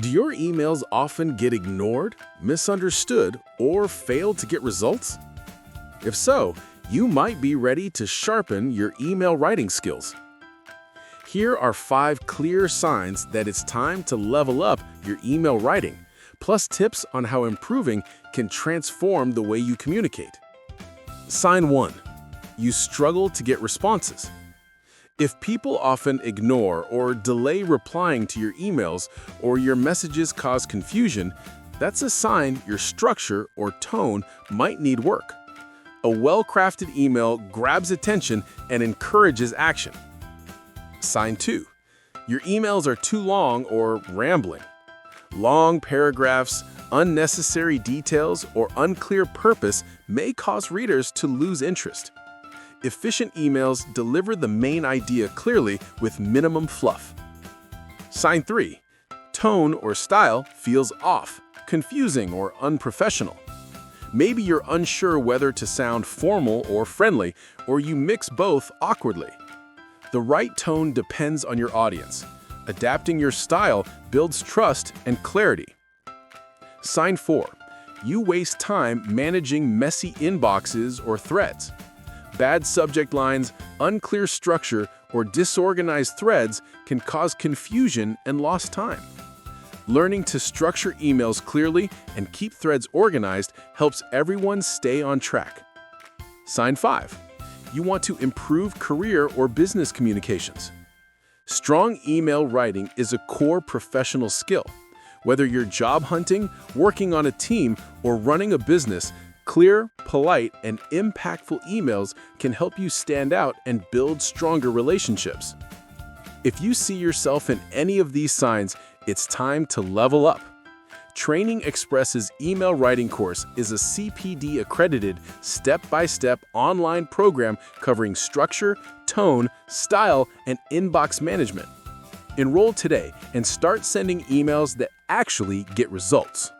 Do your emails often get ignored, misunderstood, or fail to get results? If so, you might be ready to sharpen your email writing skills. Here are 5 clear signs that it's time to level up your email writing, plus tips on how improving can transform the way you communicate. Sign 1. You struggle to get responses. If people often ignore or delay replying to your emails or your messages cause confusion, that's a sign your structure or tone might need work. A well-crafted email grabs attention and encourages action. Sign 2. Your emails are too long or rambling. Long paragraphs, unnecessary details, or unclear purpose may cause readers to lose interest. Efficient emails deliver the main idea clearly with minimum fluff. Sign 3. Tone or style feels off, confusing, or unprofessional. Maybe you're unsure whether to sound formal or friendly, or you mix both awkwardly. The right tone depends on your audience. Adapting your style builds trust and clarity. Sign 4. You waste time managing messy inboxes or threads. Bad subject lines, unclear structure, or disorganized threads can cause confusion and lost time. Learning to structure emails clearly and keep threads organized helps everyone stay on track. Sign 5. You want to improve career or business communications. Strong email writing is a core professional skill. Whether you're job hunting, working on a team, or running a business, clear, polite, and impactful emails can help you stand out and build stronger relationships. If you see yourself in any of these signs, it's time to level up. Training Express's email writing course is a CPD-accredited, step-by-step online program covering structure, tone, style, and inbox management. Enroll today and start sending emails that actually get results.